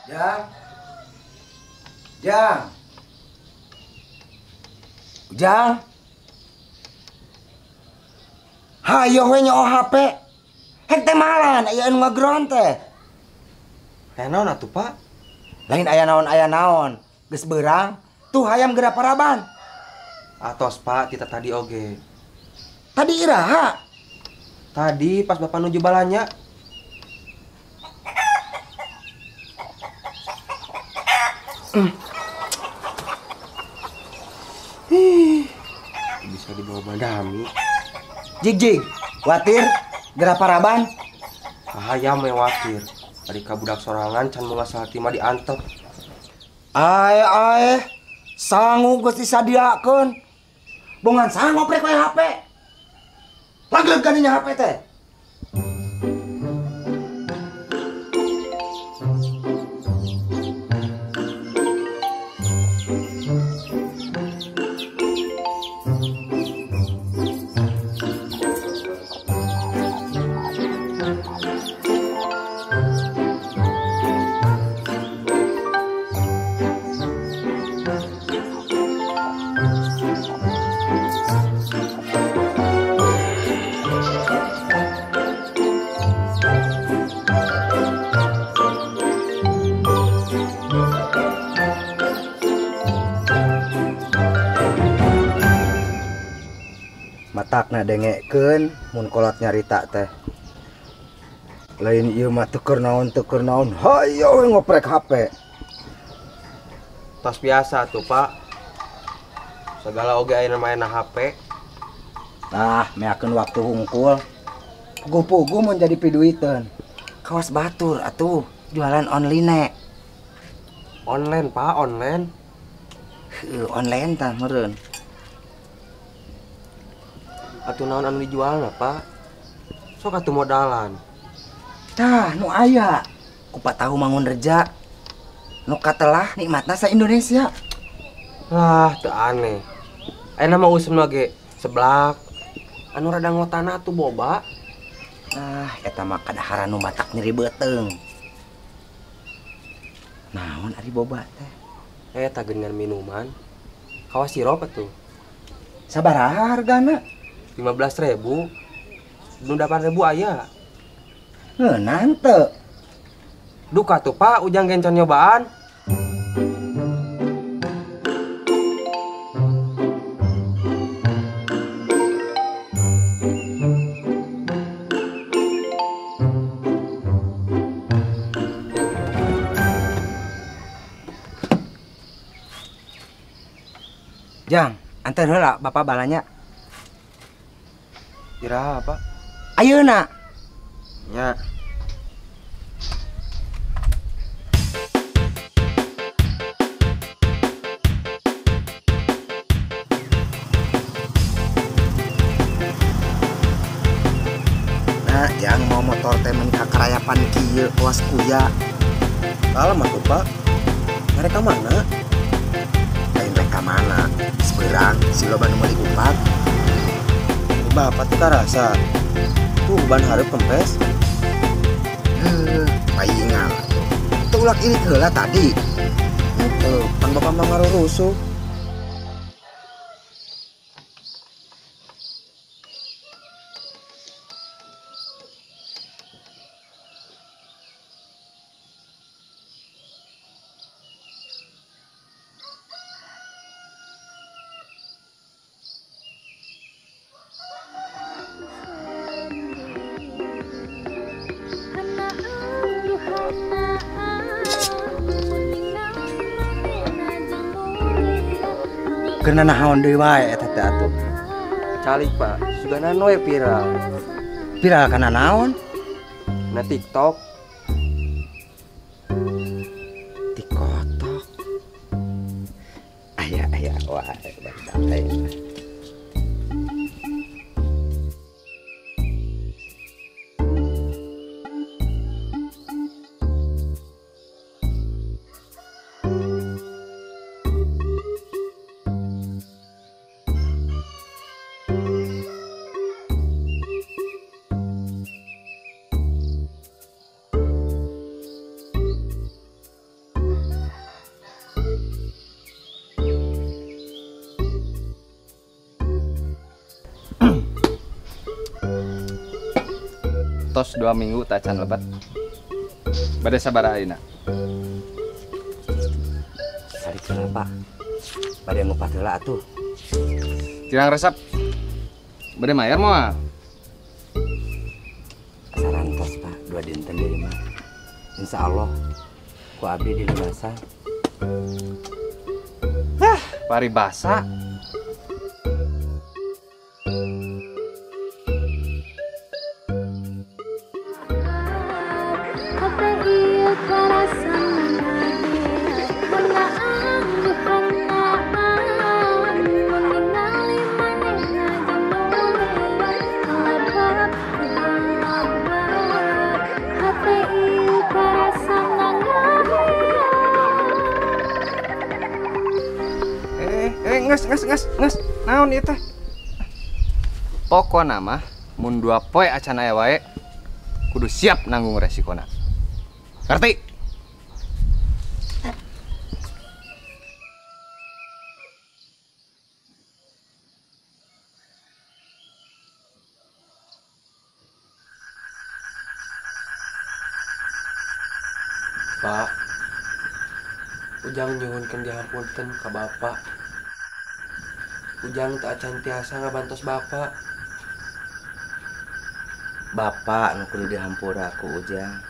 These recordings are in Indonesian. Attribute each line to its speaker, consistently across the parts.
Speaker 1: Jang, Jang, Jang, hayo we nyoho HP. Hek teh malan aya anu ngagron teh.
Speaker 2: Aya naon atuh, Pak?
Speaker 1: Lain aya naon, geus beurang, tuh hayam geura paraban.
Speaker 2: Atos, Pak, kita tadi oge.
Speaker 1: Tadi iraha?
Speaker 2: Tadi pas Bapak nuju balanya. Bisa dibawa madami.
Speaker 1: Jig, watir, geura paraban.
Speaker 2: Hayam we watir. Ari ka budak sorangan can mau ngasal timah diantep.
Speaker 1: Ae, sanggup geus disadiakeun. Bongan sanggup rek we HP. Langleug ka dinya HP teh. Matakna dengekeun mun kolot nyarita teh. Lain ieu mah tuker naon. Hayo we ngoprek HP.
Speaker 2: Tos biasa tuh, Pak. Segala oge aya main HP.
Speaker 1: Nah, meakeun waktu hungkul. Pugu-pugu mun jadi piduiteun. Kawas batur atuh, jualan online.
Speaker 2: Online, Pak, online.
Speaker 1: Online tah meureun.
Speaker 2: Atuh naon anu dijualna, Pak? Sok atuh modalan.
Speaker 1: Tah, nu aya. Kupat tahu mangun reja. Nu katelah nikmatna sa Indonesia.
Speaker 2: Lah, teu aneh. Ayeuna mah usum ge seblak. Anu rada ngotana atuh boba.
Speaker 1: Nah, eta mah kadahara nu batak nyeri beuteung. Naon ari boba teh?
Speaker 2: Eta geungan minuman. Kawas sirup atuh.
Speaker 1: Sabaraha hargana?
Speaker 2: 15.000. Nu 8.000 aya.
Speaker 1: Ngeunaan teu.
Speaker 2: Duka tuh, Pak, ujang gencon nyobaan.
Speaker 1: Jang, anter heula bapak balanya.
Speaker 2: Iraha, Pak?
Speaker 1: Ayeuna.
Speaker 2: Nya.
Speaker 1: Nah, jang mau motor teh men ka karayapan kieu kawas kuya.
Speaker 2: Kalem atuh, Pak. Mereka mana?
Speaker 1: Lain reka mana? Seberang si loba nu meuli umpat.
Speaker 2: Bapak tuh karasa. Tuh ban hareup kempes.
Speaker 1: Paingan atuh. Teu ulah ini heula tadi.
Speaker 2: Tuh, kan Bapak mah ngarurusuh.
Speaker 1: Keuna naon deui wae eta teh atuh.
Speaker 2: Calik, Pak. Sugana we viral.
Speaker 1: Viral kana naon?
Speaker 2: Na TikTok.
Speaker 1: Tikotok. Aya wae bae.
Speaker 3: tos 2 minggu tak can lebat. Bade sabaraha ayeuna?
Speaker 1: Sari kenapa? Bade ngupat heula atuh.
Speaker 3: Tirang resep. Bade mayar moal.
Speaker 1: Sarantos Pak, 2 dinten deui mah. Insya Allah, ku abdi dilunasan.
Speaker 3: Paribasa. Nges, naon ieu teh? Pokona mah mun 2 poe acan aya wae kudu siap nanggung resikona. Ngerti?
Speaker 2: Pak, Ujang nyuhunkeun dihampunten ka Bapak. Ujang tak acan tiasa ngabantos Bapak.
Speaker 1: Bapak nu kudu dihampura ku Ujang.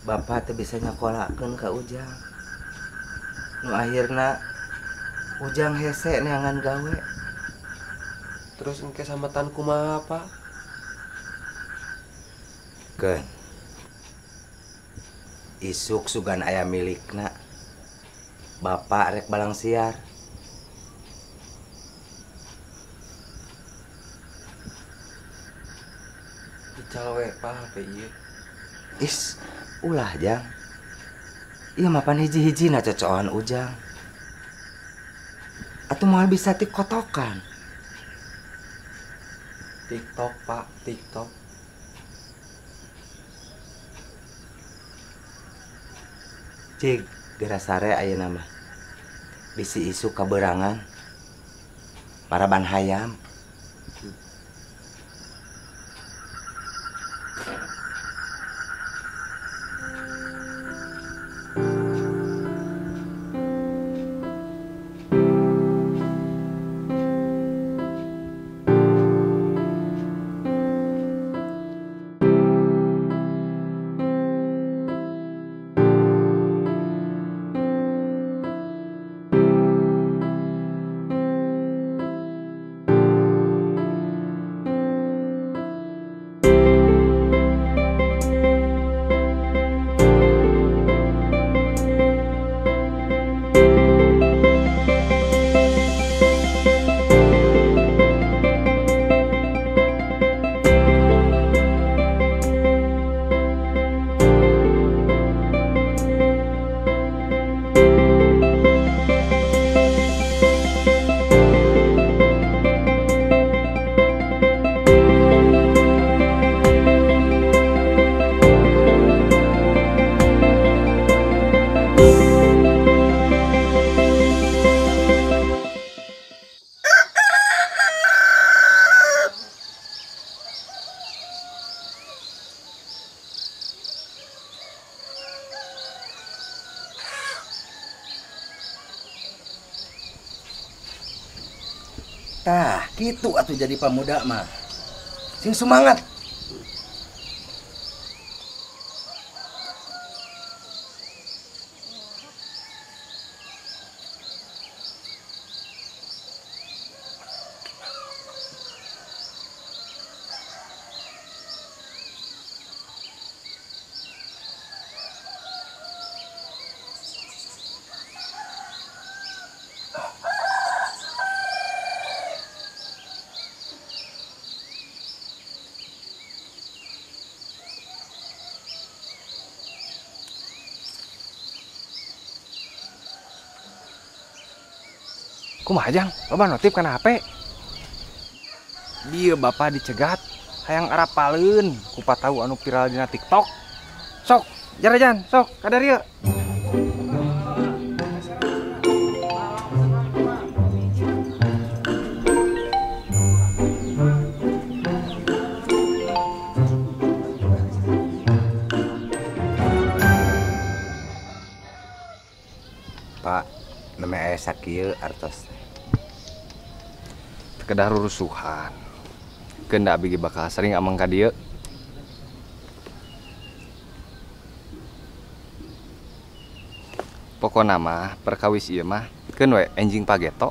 Speaker 1: Bapak teh bisa nyakolakeun ka Ujang. Nu akhirna Ujang hese neangan gawe.
Speaker 2: Terus engke samatan kumaha, Pak?
Speaker 1: Keun. Isuk sugan aya milikna. Bapak rek balang siar.
Speaker 2: Dical we Pak HP ieu.
Speaker 1: Is, ulah Jang. Iya mapan hiji-hiji na cocokan Ujang. Atuh moal bisa ti kotokan.
Speaker 2: TikTok Pak, TikTok.
Speaker 1: Cik, gerasare ayeuna mah. Bisi isu kaberangan. Paraban hayam. Tah, gitu atuh jadi pemuda mah. Sing semangat.
Speaker 3: Kumaha Jang? Loba notif kana HP. Dieu Bapak dicegat hayang arapaleun ku patahu anu viral dina TikTok. Sok, jarajan, sok kadarieu.
Speaker 1: sakieu artos.
Speaker 3: Sekedar rusuhan. Keunda abdi bakal sering ameng ka dieu. Pokona mah perkawis ieu mah keun we enjing pageto.